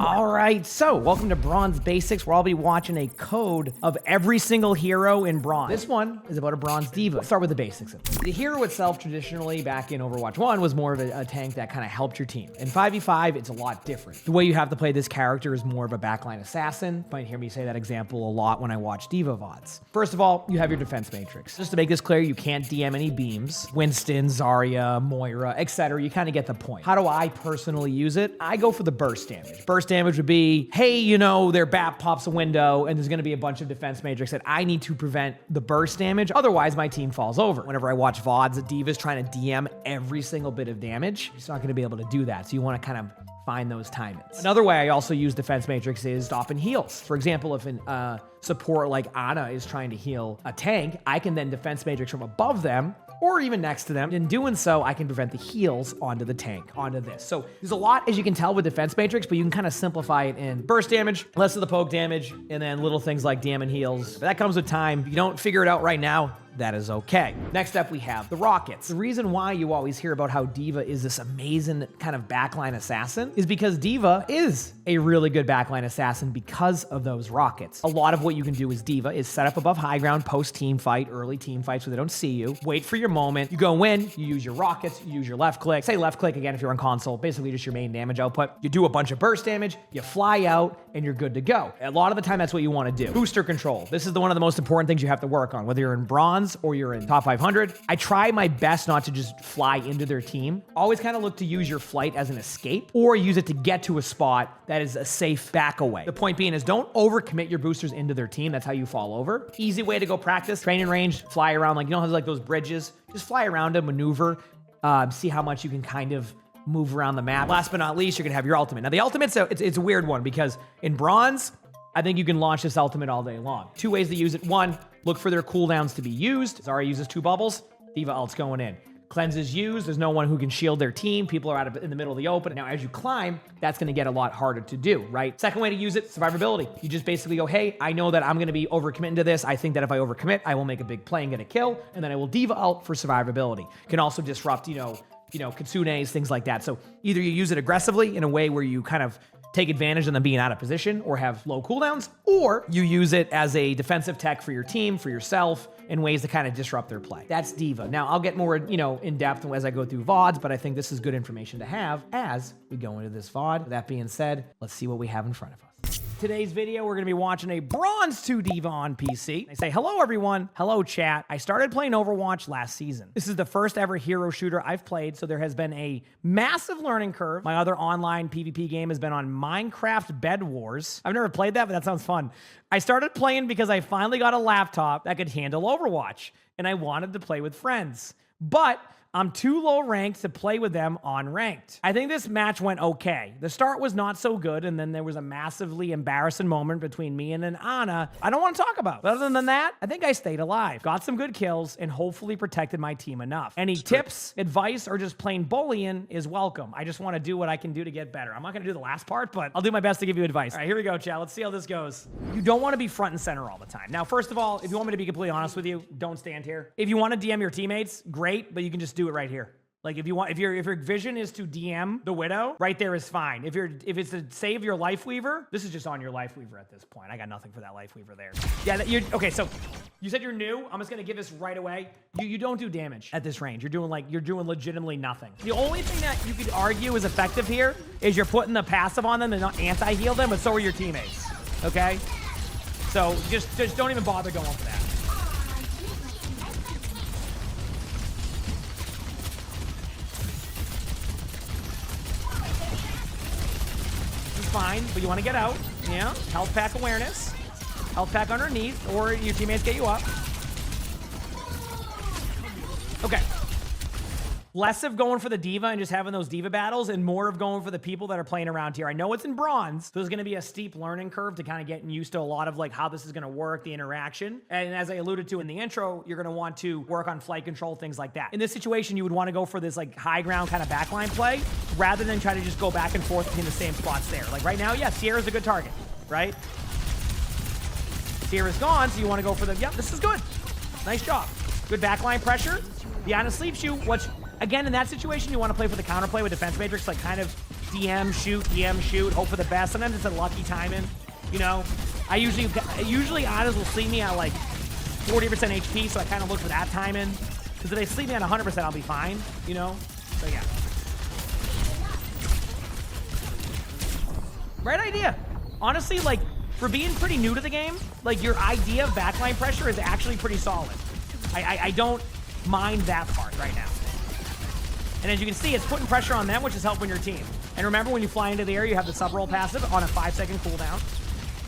All right, so welcome to Bronze Basics, where I'll be watching a code of every single hero in Bronze. This one is about a Bronze D.Va. Let's start with the basics. The hero itself, traditionally, back in Overwatch 1, was more of a tank that kind of helped your team. In 5v5, it's a lot different. The way you have to play this character is more of a backline assassin. You might hear me say that example a lot when I watch D.Va VODs. First of all, you have your defense matrix. Just to make this clear, you can't DM any beams. Winston, Zarya, Moira, etc. You kind of get the point. How do I personally use it? I go for the burst damage. Burst damage would be, hey, you know, their BAP pops a window and there's going to be a bunch of defense matrix that I need to prevent the burst damage. Otherwise, my team falls over. Whenever I watch VODs, D.Va's trying to DM every single bit of damage. He's not going to be able to do that. So you want to kind of find those timings. Another way I also use defense matrix is stopping heals. For example, if an support like Ana is trying to heal a tank, I can then defense matrix from above them or even next to them. In doing so, I can prevent the heals onto the tank, onto this. So there's a lot, as you can tell, with defense matrix, but you can kind of simplify it in burst damage, less of the poke damage, and then little things like DM and heals. But that comes with time. If you don't figure it out right now, that is okay. Next up, we have the rockets. The reason why you always hear about how D.Va is this amazing kind of backline assassin is because D.Va is a really good backline assassin because of those rockets. A lot of what you can do as D.Va is set up above high ground, post team fight, early team fight so they don't see you. Wait for your moment. You go in, you use your rockets, you use your left click. Say left click again if you're on console, basically just your main damage output. You do a bunch of burst damage, you fly out, and you're good to go. A lot of the time, that's what you want to do. Booster control. This is one of the most important things you have to work on, whether you're in bronze or you're in top 500. I try my best not to just fly into their team. Always kind of look to use your flight as an escape or use it to get to a spot that is a safe back away. The point being is don't overcommit your boosters into their team. That's how you fall over. Easy way to go practice. Training range, fly around. Like, you know how there's like those bridges? Just fly around them, maneuver, see how much you can kind of move around the map. Last but not least, you're gonna have your ultimate. Now the ultimate's it's a weird one because in bronze, I think you can launch this ultimate all day long. Two ways to use it. One, look for their cooldowns to be used. Zarya uses 2 bubbles. D.Va ult's going in. Cleanse is used. There's no one who can shield their team. People are out in the middle of the open. Now, as you climb, that's going to get a lot harder to do, right? Second way to use it, survivability. You just basically go, hey, I know that I'm going to be overcommitting to this. I think that if I overcommit, I will make a big play and get a kill, and then I will D.Va ult for survivability. Can also disrupt, you know, kitsunes, things like that. So either you use it aggressively in a way where you kind of take advantage of them being out of position or have low cooldowns, or you use it as a defensive tech for your team, for yourself, in ways to kind of disrupt their play. That's D.Va. Now, I'll get more, in depth as I go through VODs, but I think this is good information to have as we go into this VOD. With that being said, let's see what we have in front of us. Today's video, we're gonna be watching a Bronze 2 D.Va on PC. I say, hello everyone, hello chat. I started playing Overwatch last season. This is the first ever hero shooter I've played, so there has been a massive learning curve. My other online PvP game has been on Minecraft Bed Wars. I've never played that, but that sounds fun. I started playing because I finally got a laptop that could handle Overwatch, and I wanted to play with friends. But I'm too low ranked to play with them on ranked. I think this match went okay. The start was not so good, and then there was a massively embarrassing moment between me and an Ana I don't want to talk about. But other than that, I think I stayed alive, got some good kills, and hopefully protected my team enough. Any tips, advice, or just plain bullying is welcome. I just want to do what I can do to get better. I'm not going to do the last part, but I'll do my best to give you advice. All right, here we go, chat. Let's see how this goes. You don't want to be front and center all the time. Now, first of all, if you want me to be completely honest with you, don't stand here. If you want to DM your teammates, great, but you can just do it right here. Like if your vision is to DM the Widow, right there is fine. If it's to save your Life Weaver, this is just on your Life Weaver at this point. I got nothing for that Life Weaver there. Yeah, okay, so you said you're new. I'm just gonna give this right away. You don't do damage at this range. You're doing legitimately nothing. The only thing that you could argue is effective here is you're putting the passive on them and not anti-heal them, but so are your teammates. Okay? So just don't even bother going for that. Fine, but you want to get out. Yeah, health pack awareness, health pack underneath, or your teammates get you up. Okay. Less of going for the D.Va and just having those D.Va battles and more of going for the people that are playing around here. I know it's in bronze, so there's going to be a steep learning curve to kind of getting used to a lot of like how this is going to work, the interaction. And as I alluded to in the intro, you're going to want to work on flight control, things like that. In this situation, you would want to go for this like high ground kind of backline play rather than try to just go back and forth between the same spots there. Like right now, yeah, Sierra's a good target, right? Sierra's gone, so you want to go for the, yep, this is good. Nice job. Good backline pressure. The Ana sleeps you, which, again, in that situation, you want to play for the counterplay with defense matrix, like kind of DM, shoot, hope for the best. Sometimes it's a lucky timing, you know? Usually others will see me at like 40% HP, so I kind of look for that timing. Because if they sleep me at 100%, I'll be fine, you know? So yeah. Right idea. Honestly, like, for being pretty new to the game, like, your idea of backline pressure is actually pretty solid. I don't mind that part right now. And as you can see, it's putting pressure on them, which is helping your team. And remember, when you fly into the air, you have the sub-roll passive on a 5-second cooldown,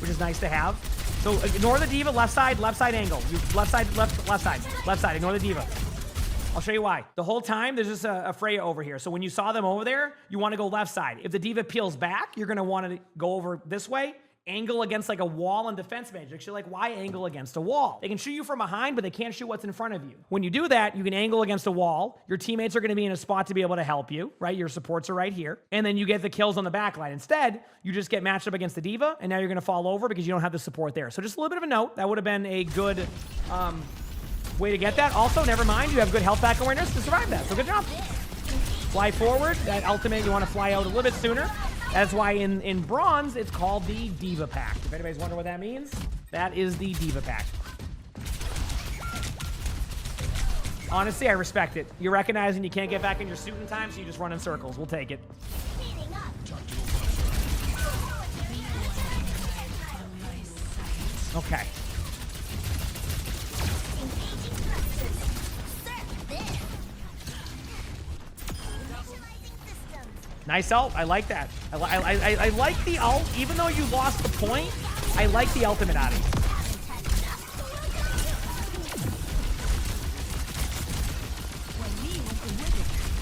which is nice to have. So ignore the D.Va, left side angle. Left side, ignore the D.Va. I'll show you why. The whole time, there's just a Freya over here. So when you saw them over there, you want to go left side. If the D.Va peels back, you're going to want to go over this way, angle against like a wall and defense matrix. You're like, why angle against a wall? They can shoot you from behind, but they can't shoot what's in front of you. When you do that, you can angle against a wall. Your teammates are going to be in a spot to be able to help you, right? Your supports are right here. And then you get the kills on the back line. Instead, you just get matched up against the D.Va, and now you're going to fall over because you don't have the support there. So just a little bit of a note. That would have been a good way to get that. Also, never mind, you have good health back awareness to survive that. So good job. Fly forward. That ultimate, you want to fly out a little bit sooner. That's why in bronze, it's called the D.Va Pact. If anybody's wondering what that means, that is the D.Va Pact. Honestly, I respect it. You're recognizing you can't get back in your suit in time, so you just run in circles. We'll take it. Okay. Nice ult. I like that. I like the ult. Even though you lost the point, I like the ultimate out of you.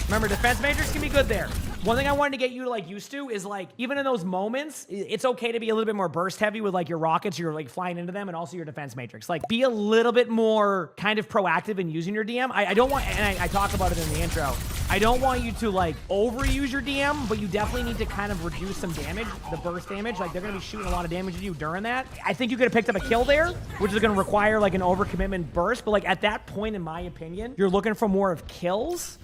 Remember, defense matrix can be good there. One thing I wanted to get you to like used to is like, even in those moments, it's okay to be a little bit more burst heavy with like your rockets, you're like flying into them, and also your defense matrix. Like, be a little bit more kind of proactive in using your DM. I don't want, and I talk about it in the intro, I don't want you to like overuse your DM, but you definitely need to kind of reduce some damage, the burst damage. Like, they're gonna be shooting a lot of damage at you during that. I think you could have picked up a kill there, which is gonna require like an overcommitment burst, but like at that point, in my opinion, you're looking for more of kills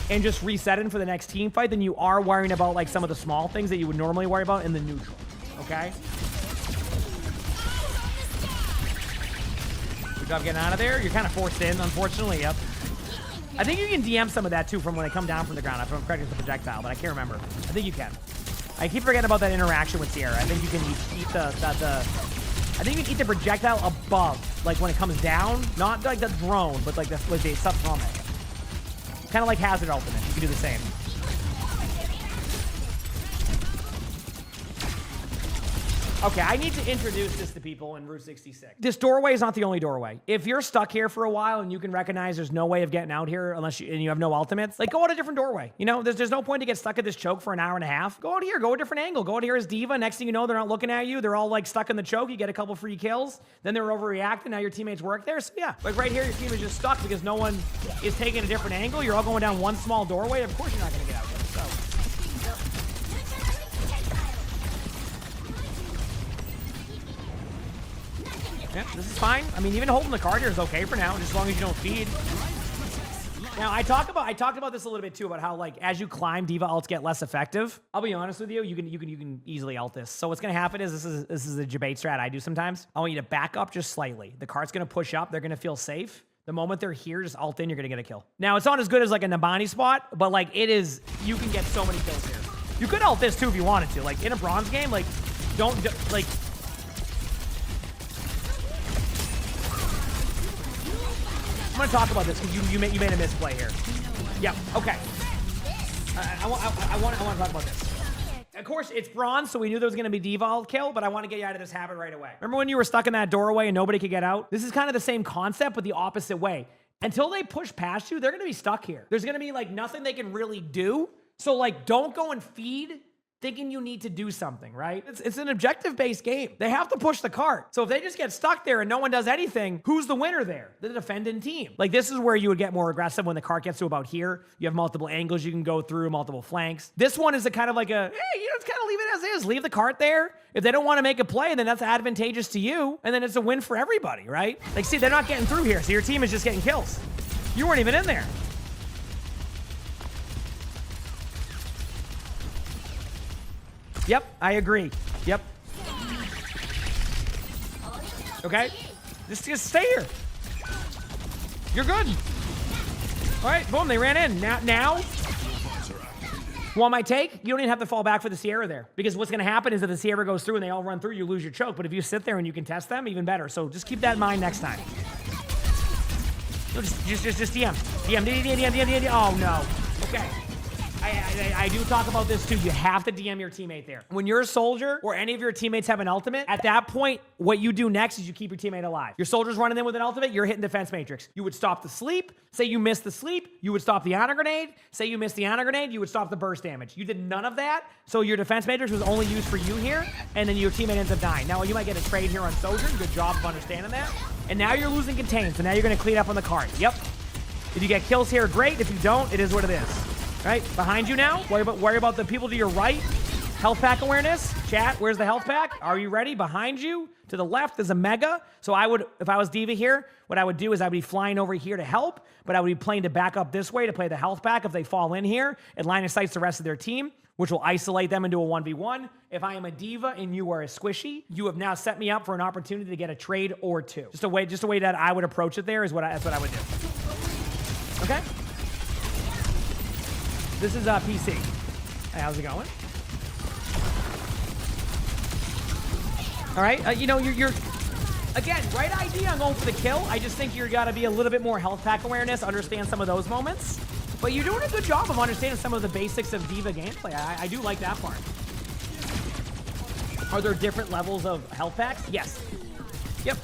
and just resetting for the next team fight than you are worrying about like some of the small things that you would normally worry about in the neutral, okay? Good job getting out of there. You're kind of forced in, unfortunately, yep. I think you can DM some of that too from when they come down from the ground. I'm correct with the projectile, but I can't remember. I think you can. I keep forgetting about that interaction with Sierra. I think you can eat I think you can eat the projectile above, like when it comes down, not like the drone, but like the sub from it. Kind of like Hazard Ultimate. You can do the same. Okay, I need to introduce this to people in Route 66. This doorway is not the only doorway. If you're stuck here for a while and you can recognize there's no way of getting out here unless you have no ultimates, like, go out a different doorway. You know, there's no point to get stuck at this choke for an hour and a half. Go out here, go a different angle. Go out here as D.Va. Next thing you know, they're not looking at you. They're all like stuck in the choke. You get a couple free kills. Then they're overreacting. Now your teammates work there. So yeah, like right here, your team is just stuck because no one is taking a different angle. You're all going down one small doorway. Of course you're not going to get out here. So. Yeah, this is fine. I mean, even holding the card here is okay for now, just as long as you don't feed. Now, I talked about this a little bit too, about how like as you climb, D.Va ults get less effective. I'll be honest with you, you can easily ult this. So what's gonna happen is this is a debate strat I do sometimes. I want you to back up just slightly. The card's gonna push up. They're gonna feel safe. The moment they're here, just ult in. You're gonna get a kill. Now, it's not as good as like a Nabani spot, but like it is. You can get so many kills here. You could ult this too if you wanted to. Like in a bronze game, like don't like. I'm gonna talk about this because you made a misplay here. Yeah. Okay. I want to talk about this. Of course, it's bronze, so we knew there was gonna be D.Va kill, but I want to get you out of this habit right away. Remember when you were stuck in that doorway and nobody could get out? This is kind of the same concept, but the opposite way. Until they push past you, they're gonna be stuck here. There's gonna be like nothing they can really do. So like, don't go and feed thinking you need to do something, right? It's an objective-based game. They have to push the cart. So if they just get stuck there and no one does anything, who's the winner there? The defending team. Like, this is where you would get more aggressive when the cart gets to about here. You have multiple angles you can go through, multiple flanks. This one is a kind of like a, hey, you just kind of leave it as is. Leave the cart there. If they don't want to make a play, then that's advantageous to you, and then it's a win for everybody, right? Like, see, they're not getting through here, so your team is just getting kills. You weren't even in there. Yep, I agree. Yep. Okay. Just stay here. You're good. All right, boom, they ran in. Now, want my take? You don't even have to fall back for the Sierra there. Because what's going to happen is that the Sierra goes through and they all run through, you lose your choke. But if you sit there and you can test them, even better. So just keep that in mind next time. No, just DM. DM. Oh, no. Okay. I do talk about this too. You have to DM your teammate there. When you're a soldier or any of your teammates have an ultimate, at that point, what you do next is you keep your teammate alive. Your soldier's running in with an ultimate, you're hitting defense matrix. You would stop the sleep. Say you missed the sleep, you would stop the honor grenade. Say you missed the honor grenade, you would stop the burst damage. You did none of that, so your defense matrix was only used for you here, and then your teammate ends up dying. Now, you might get a trade here on Sojourn. Good job of understanding that. And now you're losing contain, so now you're going to clean up on the card. Yep. If you get kills here, great. If you don't, it is what it is. Right, behind you now. Worry about the people to your right. Health pack awareness. Chat, where's the health pack? Are you ready? Behind you. To the left is a mega. So I would, if I was D.Va here, what I would do is I would be flying over here to help, but I would be playing to back up this way to play the health pack if they fall in here. It line of sights the rest of their team, which will isolate them into a 1v1. If I am a D.Va and you are a squishy, you have now set me up for an opportunity to get a trade or two. Just a way that I would approach it there is that's what I would do. Okay? This is PC. Hey, how's it going? All right, you know, you're again, right idea on going for the kill. I just think you're gotta be a little bit more health pack awareness, understand some of those moments. But you're doing a good job of understanding some of the basics of D.Va gameplay. I do like that part. Are there different levels of health packs? Yes. Yep.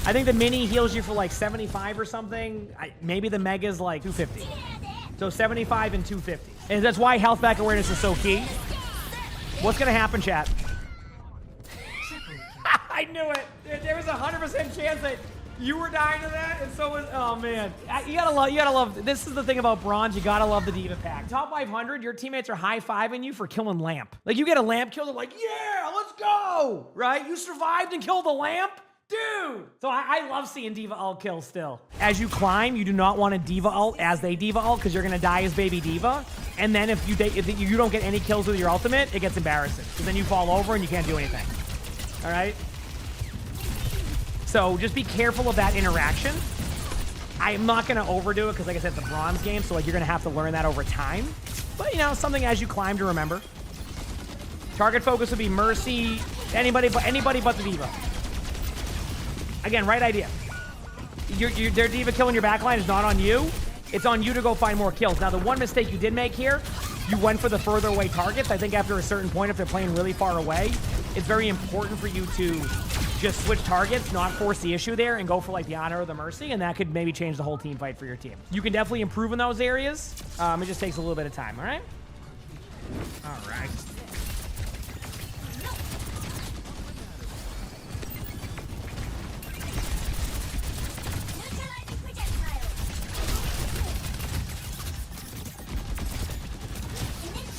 I think the mini heals you for like 75 or something. Maybe the mega is like 250. So 75 and 250. And that's why health pack awareness is so key. What's gonna happen, chat? I knew it. There was a 100% chance that you were dying to that, and so was, oh man. You gotta love, this is the thing about bronze, you gotta love the D.Va pack. Top 500, your teammates are high-fiving you for killing lamp. Like you get a lamp kill, they're like, yeah, let's go, right? You survived and killed a lamp? Dude! So I love seeing D.Va ult kills still. As you climb, you do not want a D.Va ult as they D.Va ult because you're gonna die as baby D.Va. And then if you don't get any kills with your ultimate, it gets embarrassing. Because then you fall over and you can't do anything. All right? So just be careful of that interaction. I'm not gonna overdo it because like I said, it's a bronze game, so like you're gonna have to learn that over time. But you know, something as you climb to remember. Target focus would be Mercy, anybody but the D.Va. Again, right idea. Their D.Va killing your backline is not on you. It's on you to go find more kills. Now, the one mistake you did make here, you went for the further away targets. I think after a certain point, if they're playing really far away, it's very important for you to just switch targets, not force the issue there, and go for like the honor or the mercy, and that could maybe change the whole team fight for your team. You can definitely improve in those areas. It just takes a little bit of time, all right? All right.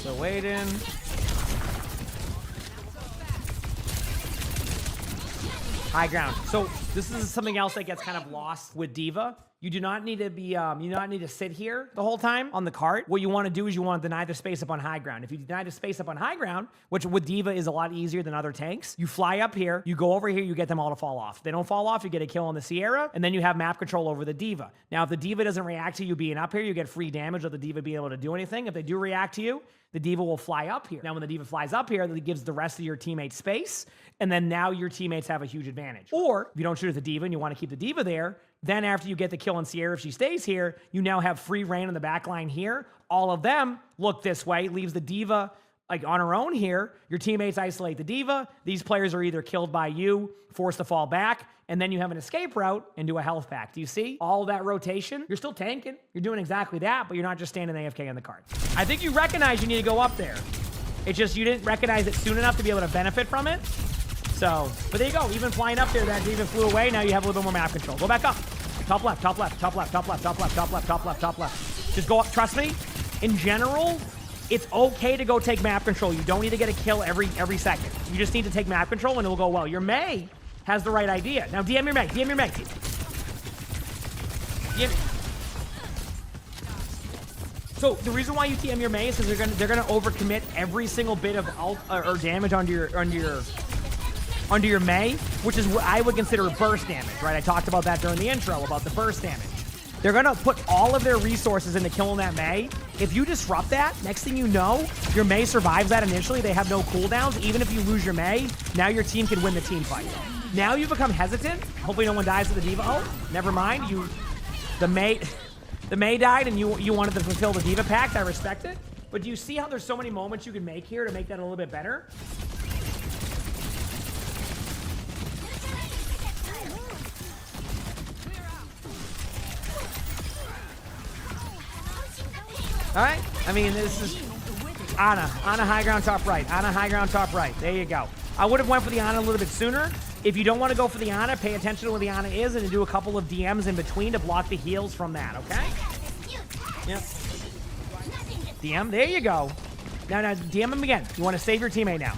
So waiting. High ground. So this is something else that gets kind of lost with D.Va. You do not need to be, you do not need to sit here the whole time on the cart. What you want to do is you want to deny the space up on high ground. If you deny the space up on high ground, which with D.Va is a lot easier than other tanks, you fly up here, you go over here, you get them all to fall off. If they don't fall off, you get a kill on the Sierra, and then you have map control over the D.Va. Now, if the D.Va doesn't react to you being up here, you get free damage of the D.Va being able to do anything. If they do react to you, the D.Va will fly up here. Now, when the D.Va flies up here, it gives the rest of your teammates space, and then now your teammates have a huge advantage. Or, if you don't shoot at the D.Va and you want to keep the D.Va there, then after you get the kill on Sierra, if she stays here, you now have free reign on the back line here. All of them look this way, leaves the D.Va like on her own here. Your teammates isolate the D.Va. These players are either killed by you, forced to fall back, and then you have an escape route and do a health pack. Do you see all that rotation? You're still tanking. You're doing exactly that, but you're not just standing AFK on the card. I think you recognize you need to go up there. It's just you didn't recognize it soon enough to be able to benefit from it. So, but there you go. Even flying up there, that even flew away. Now you have a little bit more map control. Go back up. Top left, top left, top left, top left, top left, top left, top left, top left. Just go up. Trust me. In general, it's okay to go take map control. You don't need to get a kill every second. You just need to take map control and it'll go well. Your Mei has the right idea. Now DM your Mei. DM your Mei. So the reason why you TM your Mei is because they're gonna overcommit every single bit of ult or damage onto your Mei, which is what I would consider burst damage, right? I talked about that during the intro about the burst damage. They're gonna put all of their resources into killing that Mei. If you disrupt that, next thing you know, your Mei survives that initially. They have no cooldowns. Even if you lose your Mei, now your team can win the team fight. Now you become hesitant. Hopefully no one dies to the D.Va ult. Never mind. The Mei died and you wanted to fulfill the D.Va pact. I respect it. But do you see how there's so many moments you can make here to make that a little bit better? All right. I mean, this is Ana high ground top right. Ana high ground top right. There you go. I would have went for the Ana a little bit sooner. If you don't want to go for the Ana, pay attention to where the Ana is and do a couple of DMs in between to block the heals from that, okay? Yep. DM, there you go. Now, DM him again. You want to save your teammate now,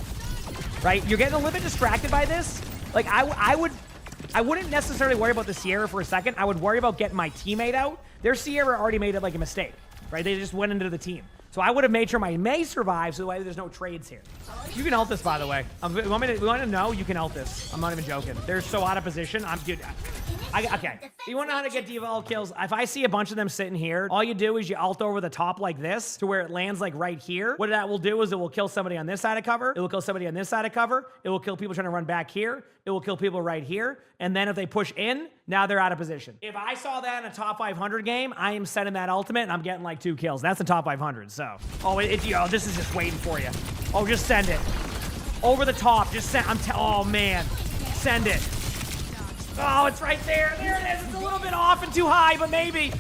right? You're getting a little bit distracted by this. Like, I wouldn't necessarily worry about the Sierra for a second. I would worry about getting my teammate out. Their Sierra already made it like a mistake, right? They just went into the team. So I would have made sure my Mei survives so that way there's no trades here. You can ult this, by the way. You want to know? You can ult this. I'm not even joking. They're so out of position. Dude, okay. You want to know how to get D.Va ult kills? If I see a bunch of them sitting here, all you do is you ult over the top like this to where it lands like right here. What that will do is it will kill somebody on this side of cover. It will kill somebody on this side of cover. It will kill people trying to run back here. It will kill people right here. And then if they push in, now they're out of position. If I saw that in a top 500 game, I am sending that ultimate and I'm getting like 2 kills. That's the top 500, so. Oh, this is just waiting for you. Oh, just send it. Over the top, just send, oh man, send it. Oh, it's right there. There it is. It's a little bit off and too high, but maybe.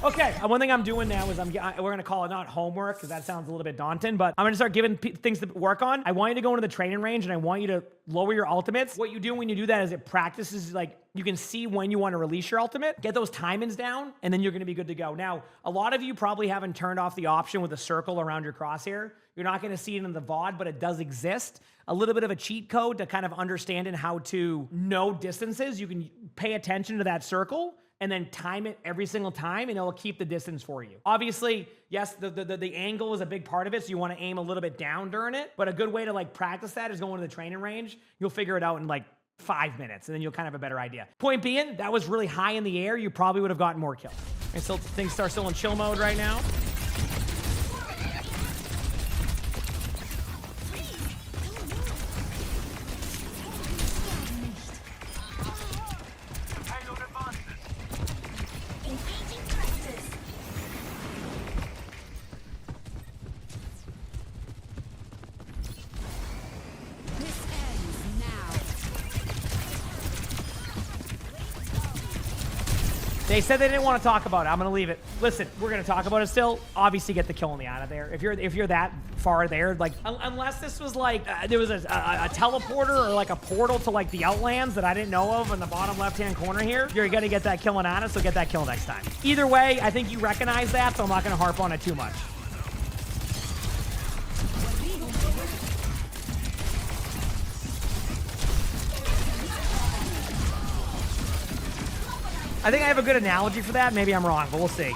Okay, one thing I'm doing now is we're gonna call it not homework because that sounds a little bit daunting, but I'm gonna start giving things to work on. I want you to go into the training range and I want you to lower your ultimates. What you do when you do that is it practices, like, you can see when you want to release your ultimate, get those timings down, and then you're gonna be good to go. Now, a lot of you probably haven't turned off the option with a circle around your crosshair. You're not gonna see it in the VOD, but it does exist. A little bit of a cheat code to kind of understand how to know distances. You can pay attention to that circle and then time it every single time, and it'll keep the distance for you. Obviously, yes, the angle is a big part of it, so you want to aim a little bit down during it, but a good way to like practice that is going to the training range. You'll figure it out in like 5 minutes, and then you'll kind of have a better idea. Point being, that was really high in the air. You probably would have gotten more kills. And so things are still in chill mode right now. They said they didn't want to talk about it. I'm going to leave it. Listen, we're going to talk about it still. Obviously, get the kill on the out of there. If you're that far there, like, unless this was like, there was a teleporter or like a portal to like the Outlands that I didn't know of in the bottom left-hand corner here, you're going to get that kill on Ana, so get that kill next time. Either way, I think you recognize that, so I'm not going to harp on it too much. I think I have a good analogy for that. Maybe I'm wrong, but we'll see.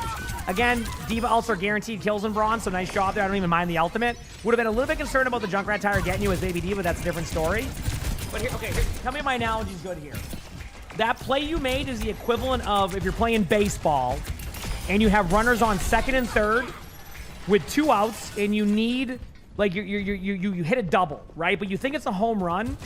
Again, D.Va ults are guaranteed kills in Bronze, so nice job there. I don't even mind the ultimate. Would have been a little bit concerned about the Junkrat Tire getting you as Baby D.Va. That's a different story. But here, okay, tell me if my analogy's good here. That play you made is the equivalent of if you're playing baseball and you have runners on second and third with 2 outs and you need, like, you hit a double, right? But you think it's a home run.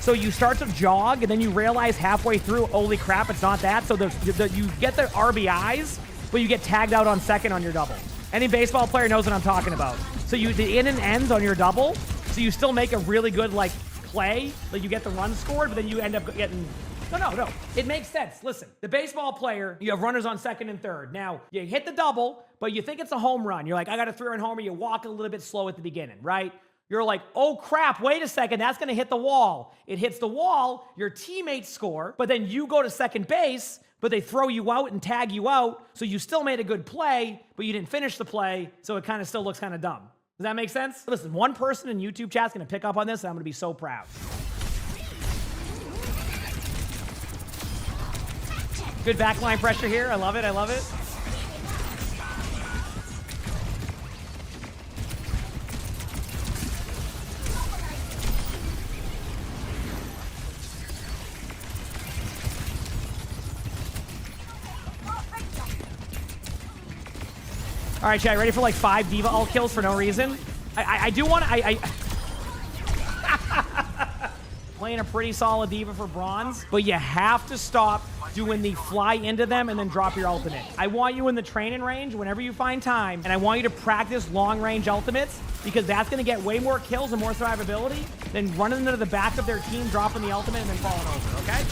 So you start to jog, and then you realize halfway through, holy crap, it's not that. So you get the RBIs, but you get tagged out on second on your double. Any baseball player knows what I'm talking about. So the in and ends on your double, so you still make a really good, like, play. Like, you get the run scored, but then you end up getting... No. It makes sense. Listen, the baseball player, you have runners on second and third. Now, you hit the double, but you think it's a home run. You're like, I got a 3-run homer. You walk a little bit slow at the beginning, right? You're like, oh crap, wait a second, that's gonna hit the wall. It hits the wall, your teammates score, but then you go to second base, but they throw you out and tag you out, so you still made a good play, but you didn't finish the play, so it kind of still looks kind of dumb. Does that make sense? Listen, one person in YouTube chat's gonna pick up on this, and I'm gonna be so proud. Good backline pressure here, I love it, I love it. All right, chat, ready for like 5 D.Va ult kills for no reason? I do want to... Playing a pretty solid D.Va for bronze, but you have to stop doing the fly into them and then drop your ultimate. I want you in the training range whenever you find time, and I want you to practice long-range ultimates because that's going to get way more kills and more survivability than running into the back of their team, dropping the ultimate, and then falling over, okay?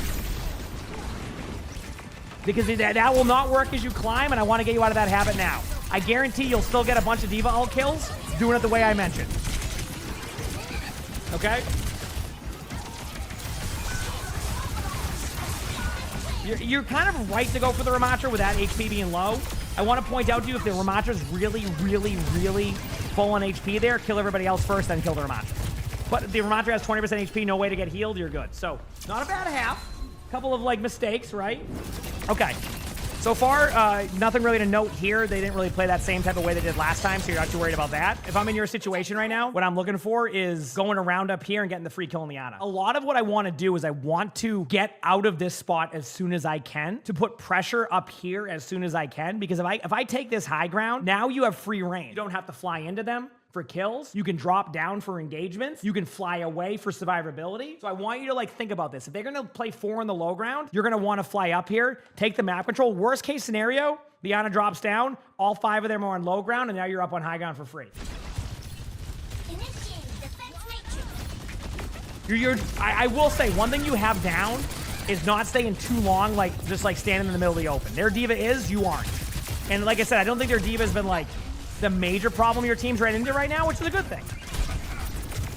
Because that will not work as you climb, and I want to get you out of that habit now. I guarantee you'll still get a bunch of D.Va ult kills doing it the way I mentioned. Okay? You're kind of right to go for the Ramattra with that HP being low. I want to point out to you, if the Ramatra's really, really, really full on HP there, kill everybody else first, then kill the Ramatra. But if the Ramatra has 20% HP, no way to get healed, you're good. So, not a bad half. Couple of, like, mistakes, right? Okay. So far, nothing really to note here. They didn't really play that same type of way they did last time, so you're not too worried about that. If I'm in your situation right now, what I'm looking for is going around up here and getting the free kill on Liana. A lot of what I want to do is I want to get out of this spot as soon as I can, to put pressure up here as soon as I can, because if I take this high ground, now you have free reign. You don't have to fly into them for kills. You can drop down for engagements. You can fly away for survivability. So I want you to like think about this. If they're going to play 4 in the low ground, you're going to want to fly up here, take the map control. Worst case scenario, Liana drops down, all 5 of them are on low ground, and now you're up on high ground for free. I will say, one thing you have down is not staying too long, like just like standing in the middle of the open. Their D.Va is, you aren't. And like I said, I don't think their D.Va has been like the major problem your team's right into right now, which is a good thing.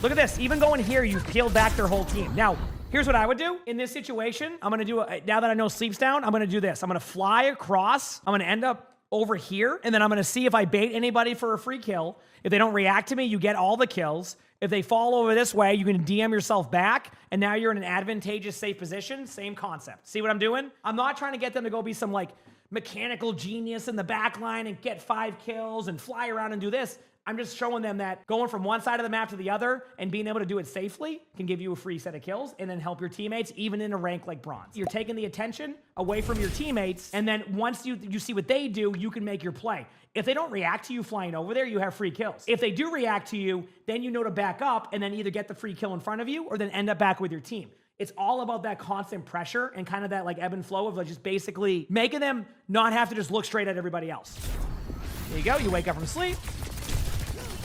Look at this. Even going here, you've peeled back their whole team. Now, here's what I would do. In this situation, I'm going to do, now that I know Sleep's down, I'm going to do this. I'm going to fly across. I'm going to end up over here, and then I'm going to see if I bait anybody for a free kill. If they don't react to me, you get all the kills. If they fall over this way, you can DM yourself back, and now you're in an advantageous, safe position. Same concept. See what I'm doing? I'm not trying to get them to go be some, like, mechanical genius in the back line and get 5 kills and fly around and do this. I'm just showing them that going from one side of the map to the other and being able to do it safely can give you a free set of kills and then help your teammates even in a rank like bronze. You're taking the attention away from your teammates, and then once you see what they do, you can make your play. If they don't react to you flying over there, you have free kills. If they do react to you, then you know to back up and then either get the free kill in front of you or then end up back with your team. It's all about that constant pressure and kind of that like ebb and flow of like just basically making them not have to just look straight at everybody else. There you go. You wake up from sleep.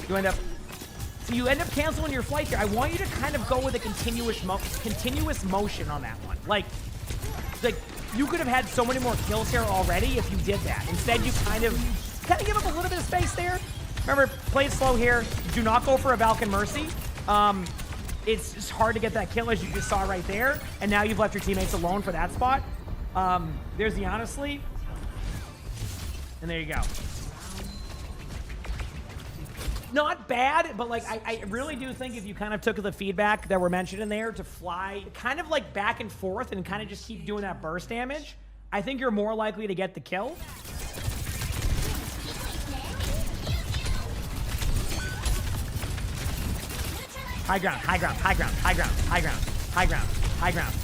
You end up canceling your flight here. I want you to kind of go with a continuous motion on that one. Like you could have had so many more kills here already if you did that. Instead, you kind of give up a little bit of space there. Remember, play it slow here. Do not go for a Valken Mercy. It's just hard to get that kill, as you just saw right there. And now you've left your teammates alone for that spot. There's the honestly. And there you go. Not bad, but like I really do think if you kind of took the feedback that we're mentioning there to fly kind of like back and forth and kind of just keep doing that burst damage, I think you're more likely to get the kill. High ground, high ground, high ground, high ground, high ground, high ground, high ground.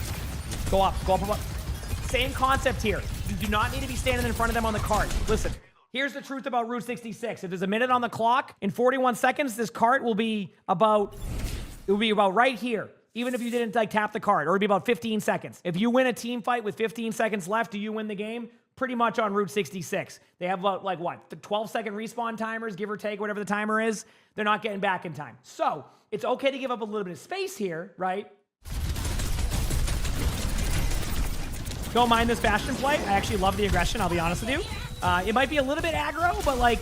Go up, go up, go up. Same concept here. You do not need to be standing in front of them on the cart. Listen, here's the truth about Route 66. If there's a minute on the clock, in 41 seconds, this cart will be about, right here. Even if you didn't like tap the cart, or it'd be about 15 seconds. If you win a team fight with 15 seconds left, do you win the game? Pretty much on Route 66. They have about, like, what, the 12-second respawn timers, give or take, whatever the timer is. They're not getting back in time. So, it's okay to give up a little bit of space here, right? Don't mind this Bastion play. I actually love the aggression, I'll be honest with you. It might be a little bit aggro, but, like,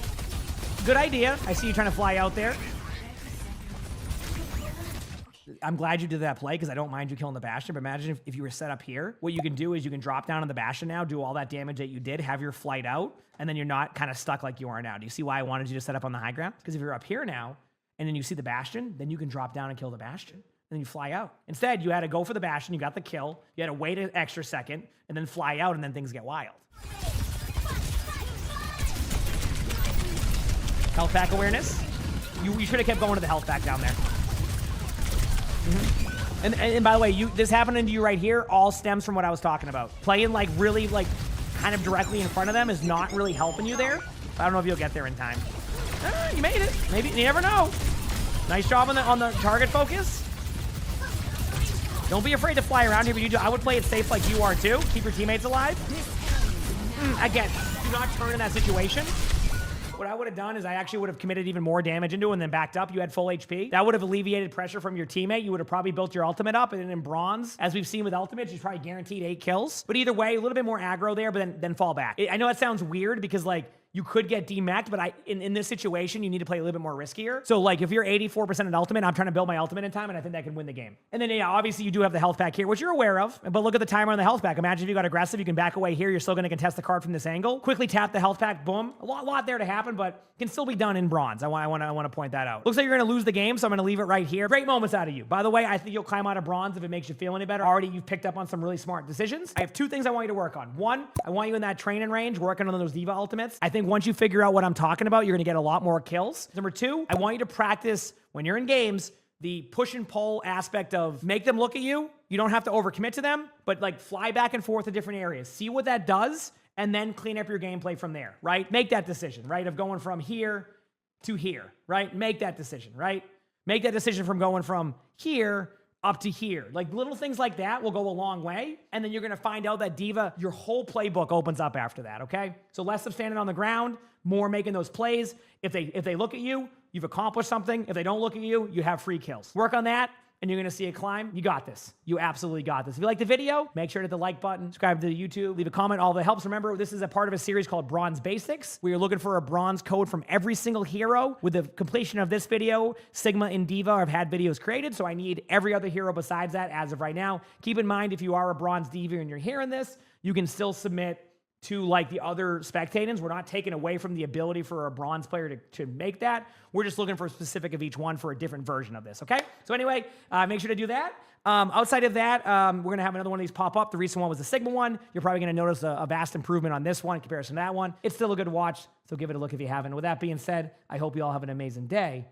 good idea. I see you trying to fly out there. I'm glad you did that play because I don't mind you killing the Bastion, but imagine if you were set up here. What you can do is you can drop down on the Bastion now, do all that damage that you did, have your flight out, and then you're not kind of stuck like you are now. Do you see why I wanted you to set up on the high ground? Because if you're up here now, and then you see the Bastion, then you can drop down and kill the Bastion, and then you fly out. Instead, you had to go for the Bastion, you got the kill, you had to wait an extra second, and then fly out, and then things get wild. Health pack awareness. You should have kept going to the health pack down there. Mm-hmm. And by the way, this happening to you right here all stems from what I was talking about. Playing like really like kind of directly in front of them is not really helping you there. I don't know if you'll get there in time. You made it. Maybe, you never know. Nice job on the target focus. Don't be afraid to fly around here, but I would play it safe like you are too. Keep your teammates alive. Again, do not turn in that situation. What I would have done is I actually would have committed even more damage into it and then backed up. You had full HP. That would have alleviated pressure from your teammate. You would have probably built your ultimate up, and then in bronze, as we've seen with ultimates, you're probably guaranteed 8 kills. But either way, a little bit more aggro there, but then fall back. I know that sounds weird because like, you could get demacked, but in this situation, you need to play a little bit more riskier. So like if you're 84% at ultimate, I'm trying to build my ultimate in time, and I think that can win the game. And then yeah, obviously you do have the health pack here, which you're aware of, but look at the timer on the health pack. Imagine if you got aggressive, you can back away here, you're still gonna contest the card from this angle. Quickly tap the health pack, boom. A lot there to happen, but can still be done in bronze. I want to point that out. Looks like you're gonna lose the game, so I'm gonna leave it right here. Great moments out of you. By the way, I think you'll climb out of bronze if it makes you feel any better. Already you've picked up on some really smart decisions. I have 2 things I want you to work on. 1, I want you in that training range, working on those D.Va ultimates. I think once you figure out what I'm talking about, you're gonna get a lot more kills. Number 2, I want you to practice when you're in games, the push and pull aspect of make them look at you. You don't have to overcommit to them, but like fly back and forth to different areas. See what that does, and then clean up your gameplay from there, right? Make that decision, right? Of going from here to here, right? Make that decision, right? Make that decision from going from here up to here. Like little things like that will go a long way. And then you're gonna find out that D.Va, your whole playbook opens up after that, okay? So less of standing on the ground, more making those plays. If they look at you, you've accomplished something. If they don't look at you, you have free kills. Work on that, and you're gonna see a climb. You got this. You absolutely got this. If you like the video, make sure to hit the like button, subscribe to the YouTube, leave a comment, all that helps. Remember, this is a part of a series called Bronze Basics. We are looking for a bronze code from every single hero. With the completion of this video, Sigma and D.Va have had videos created, so I need every other hero besides that as of right now. Keep in mind, if you are a bronze D.Va and you're hearing this, you can still submit to like the other spectatings. We're not taking away from the ability for a bronze player to make that. We're just looking for a specific of each one for a different version of this, okay? So anyway, make sure to do that. Outside of that, we're gonna have another one of these pop up. The recent one was the Sigma one. You're probably gonna notice a vast improvement on this one in comparison to that one. It's still a good watch, so give it a look if you haven't. With that being said, I hope you all have an amazing day/night.